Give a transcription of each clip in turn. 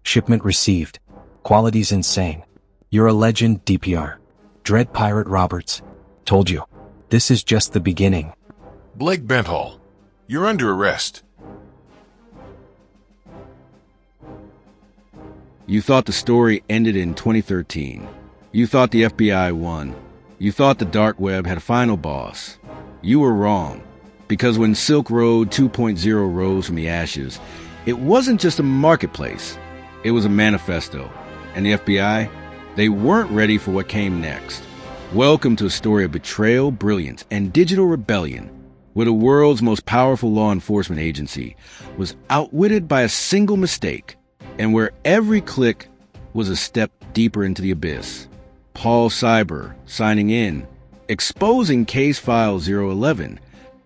Shipment received. Quality's insane. You're a legend, DPR. Dread Pirate Roberts. Told you. This is just the beginning. Blake Benthall, you're under arrest. You thought the story ended in 2013. You thought the FBI won. You thought the dark web had a final boss. You were wrong. Because when Silk Road 2.0 rose from the ashes, it wasn't just a marketplace. It was a manifesto. And the FBI, they weren't ready for what came next. Welcome to a story of betrayal, brilliance, and digital rebellion, where the world's most powerful law enforcement agency was outwitted by a single mistake, and where every click was a step deeper into the abyss. Paul Cyber signing in, exposing Case File 011.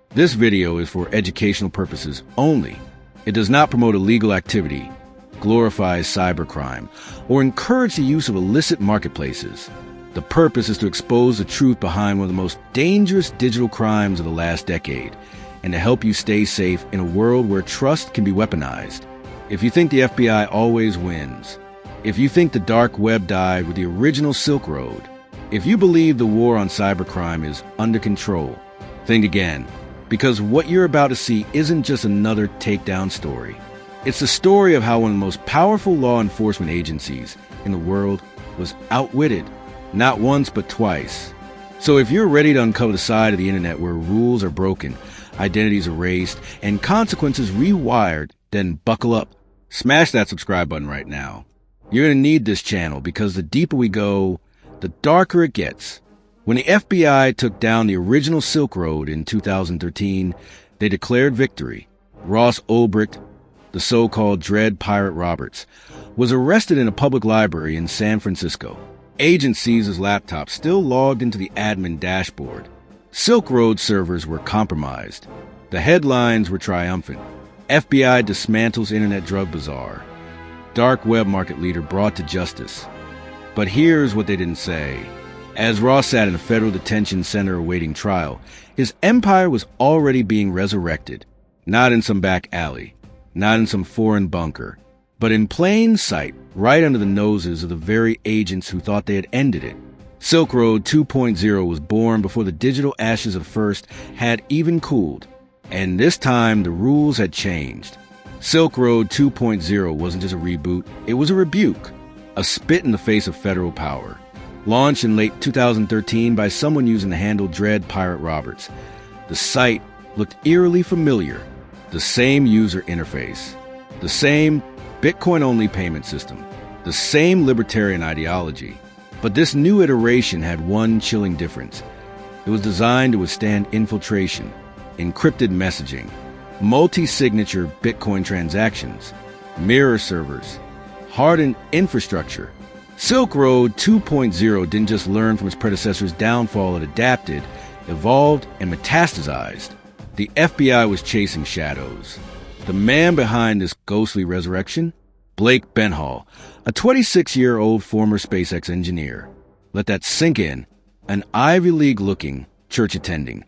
This video is for educational purposes only. It does not promote illegal activity, glorifies cybercrime, or encourage the use of illicit marketplaces. The purpose is to expose the truth behind one of the most dangerous digital crimes of the last decade, and to help you stay safe in a world where trust can be weaponized. If you think the FBI always wins, if you think the dark web died with the original Silk Road, if you believe the war on cybercrime is under control, think again, because what you're about to see isn't just another takedown story. It's the story of how one of the most powerful law enforcement agencies in the world was outwitted, not once but twice. So if you're ready to uncover the side of the internet where rules are broken, identities erased, and consequences rewired, then buckle up. Smash that subscribe button right now. You're going to need this channel because the deeper we go, the darker it gets. When the FBI took down the original Silk Road in 2013, they declared victory. Ross Ulbricht, the so-called Dread Pirate Roberts, was arrested in a public library in San Francisco. Agents seized his laptop, still logged into the admin dashboard. Silk Road servers were compromised. The headlines were triumphant. FBI dismantles internet drug bazaar. Dark web market leader brought to justice. But here's what they didn't say. As Ross sat in a federal detention center awaiting trial, his empire was already being resurrected. Not in some back alley, not in some foreign bunker, but in plain sight, right under the noses of the very agents who thought they had ended it. Silk Road 2.0 was born before the digital ashes of first had even cooled. And this time, the rules had changed. Silk Road 2.0 wasn't just a reboot, it was a rebuke, a spit in the face of federal power. Launched in late 2013 by someone using the handle Dread Pirate Roberts, the site looked eerily familiar. The same user interface, the same Bitcoin-only payment system, the same libertarian ideology. But this new iteration had one chilling difference. It was designed to withstand infiltration, encrypted messaging, multi-signature Bitcoin transactions, mirror servers, hardened infrastructure. Silk Road 2.0 didn't just learn from its predecessor's downfall, it adapted, evolved, and metastasized. The FBI was chasing shadows. The man behind this ghostly resurrection? Blake Benthall, a 26-year-old former SpaceX engineer. Let that sink in. An Ivy League-looking, church-attending,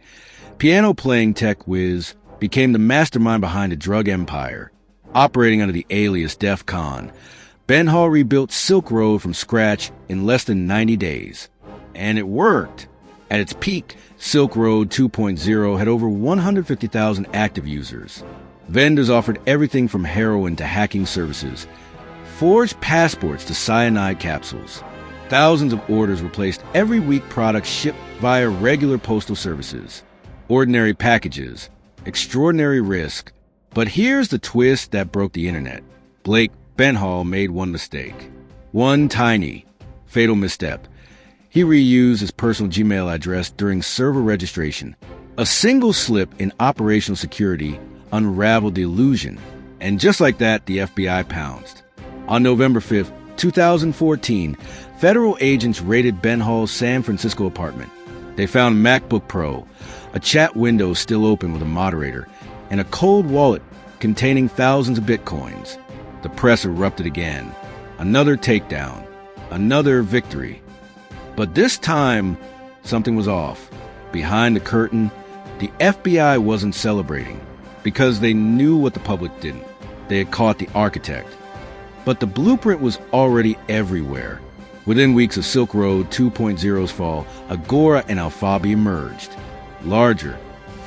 piano-playing tech whiz became the mastermind behind a drug empire. Operating under the alias Def Con, Benthall rebuilt Silk Road from scratch in less than 90 days. And it worked. At its peak, Silk Road 2.0 had over 150,000 active users. Vendors offered everything from heroin to hacking services, forged passports to cyanide capsules. Thousands of orders were placed every week, products shipped via regular postal services. Ordinary packages, extraordinary risk. But here's the twist that broke the internet. Blake Benthall made one mistake. One tiny, fatal misstep. He reused his personal Gmail address during server registration. A single slip in operational security unraveled the illusion. And just like that, the FBI pounced. On November 5th, 2014, federal agents raided Benthall's San Francisco apartment. They found a MacBook Pro, a chat window still open with a moderator, and a cold wallet containing thousands of bitcoins. The press erupted again. Another takedown. Another victory. But this time, something was off. Behind the curtain, the FBI wasn't celebrating because they knew what the public didn't. They had caught the architect. But the blueprint was already everywhere. Within weeks of Silk Road 2.0's fall, Agora and Alphabi emerged. Larger,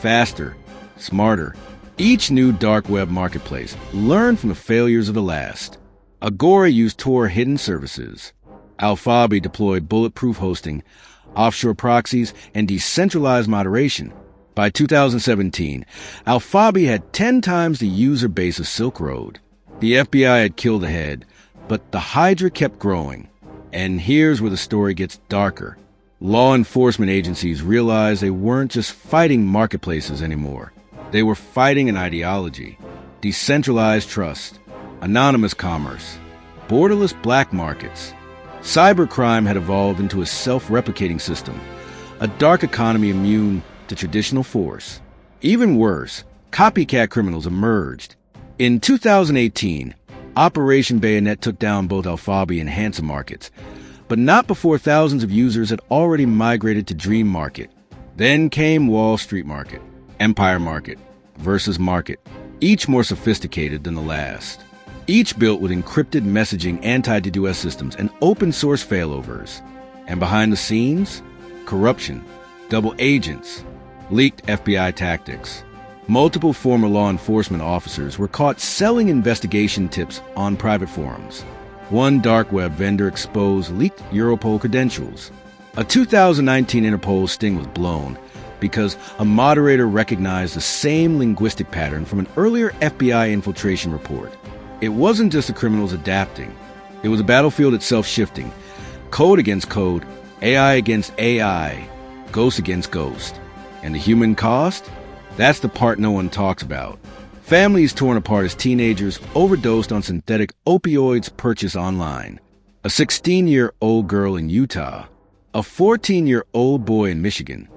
faster, smarter. Each new dark web marketplace learned from the failures of the last. Agora used Tor hidden services. Alphabi deployed bulletproof hosting, offshore proxies, and decentralized moderation. By 2017, Alphabi had 10 times the user base of Silk Road. The FBI had killed the head, but the Hydra kept growing. And here's where the story gets darker. Law enforcement agencies realized they weren't just fighting marketplaces anymore. They were fighting an ideology, decentralized trust, anonymous commerce, borderless black markets. Cybercrime had evolved into a self-replicating system, a dark economy immune to traditional force. Even worse, copycat criminals emerged. In 2018, Operation Bayonet took down both Alphabi and Hansa markets, but not before thousands of users had already migrated to Dream Market. Then came Wall Street Market, Empire Market, Versus Market, each more sophisticated than the last. Each built with encrypted messaging, anti-DDoS systems, and open-source failovers. And behind the scenes, corruption, double agents, leaked FBI tactics. Multiple former law enforcement officers were caught selling investigation tips on private forums. One dark web vendor exposed leaked Europol credentials. A 2019 Interpol sting was blown because a moderator recognized the same linguistic pattern from an earlier FBI infiltration report. It wasn't just the criminals adapting. It was a battlefield itself shifting. Code against code, AI against AI, ghost against ghost. And the human cost? That's the part no one talks about. Families torn apart as teenagers overdosed on synthetic opioids purchased online. A 16-year-old girl in Utah. A 14-year-old boy in Michigan.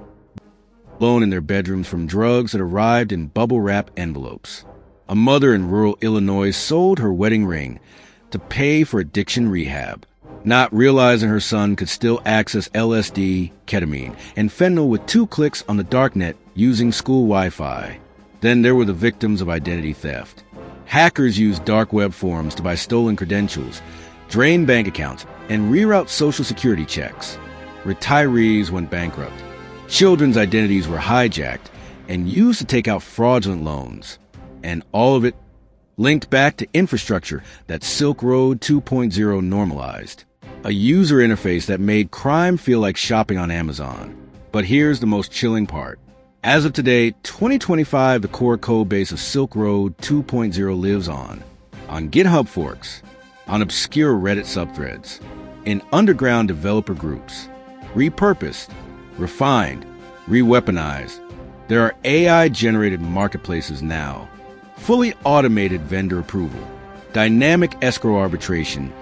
Alone in their bedrooms from drugs that arrived in bubble-wrap envelopes. A mother in rural Illinois sold her wedding ring to pay for addiction rehab, not realizing her son could still access LSD, ketamine, and fentanyl with 2 clicks on the darknet using school Wi-Fi. Then there were the victims of identity theft. Hackers used dark web forums to buy stolen credentials, drain bank accounts, and reroute social security checks. Retirees went bankrupt. Children's identities were hijacked and used to take out fraudulent loans. And all of it linked back to infrastructure that Silk Road 2.0 normalized. A user interface that made crime feel like shopping on Amazon. But here's the most chilling part. As of today, 2025, the core code base of Silk Road 2.0 lives on GitHub forks, on obscure Reddit subthreads, in underground developer groups, repurposed, refined, re-weaponized. There are AI-generated marketplaces now, fully automated vendor approval, dynamic escrow arbitration,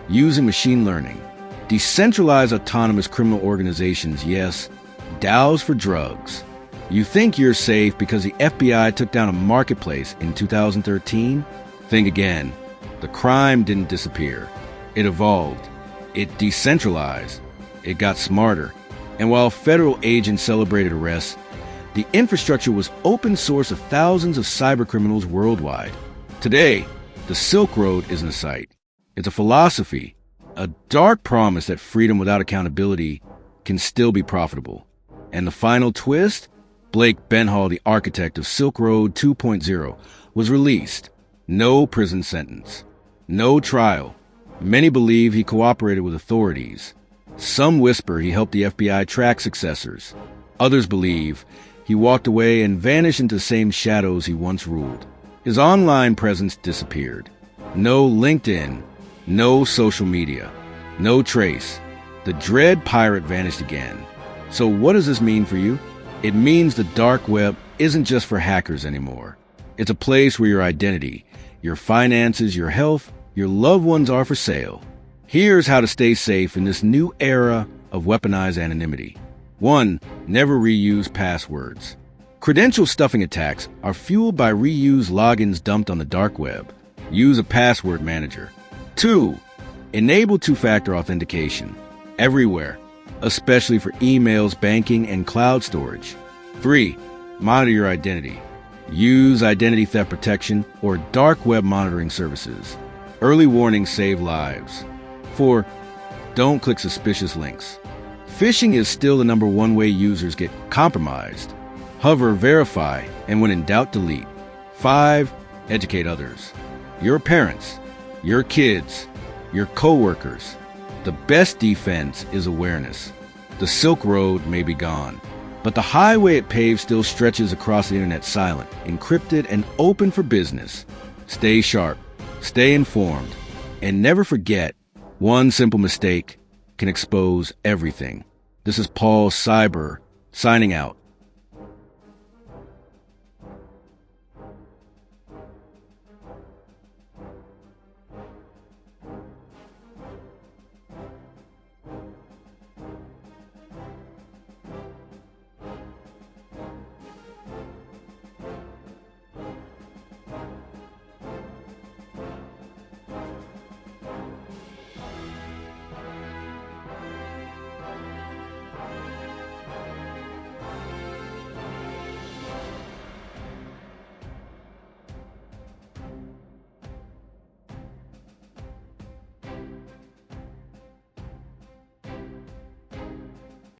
using machine learning, decentralized autonomous criminal organizations, yes, DAOs for drugs. You think you're safe because the FBI took down a marketplace in 2013? Think again. The crime didn't disappear. It evolved. It decentralized. It got smarter. And while federal agents celebrated arrests, the infrastructure was open source of thousands of cybercriminals worldwide. Today, the Silk Road isn't a site. It's a philosophy, a dark promise that freedom without accountability can still be profitable. And the final twist? Blake Benthall, the architect of Silk Road 2.0, was released. No prison sentence. No trial. Many believe he cooperated with authorities. Some whisper he helped the FBI track successors. Others believe he walked away and vanished into the same shadows he once ruled. His online presence disappeared. No LinkedIn, no social media, no trace. The dread pirate vanished again. So what does this mean for you? It means the dark web isn't just for hackers anymore. It's a place where your identity, your finances, your health, your loved ones are for sale. Here's how to stay safe in this new era of weaponized anonymity. 1. Never reuse passwords. Credential stuffing attacks are fueled by reused logins dumped on the dark web. Use a password manager. 2. Enable two-factor authentication. Everywhere, especially for emails, banking, and cloud storage. 3. Monitor your identity. Use identity theft protection or dark web monitoring services. Early warnings save lives. 4. Don't click suspicious links. Phishing is still the #1 way users get compromised. Hover, verify, and when in doubt, delete. 5. Educate others. Your parents, your kids, your co-workers. The best defense is awareness. The Silk Road may be gone, but the highway it paves still stretches across the internet silent, encrypted, and open for business. Stay sharp, stay informed, and never forget, one simple mistake can expose everything. This is Paul Cyber, signing out.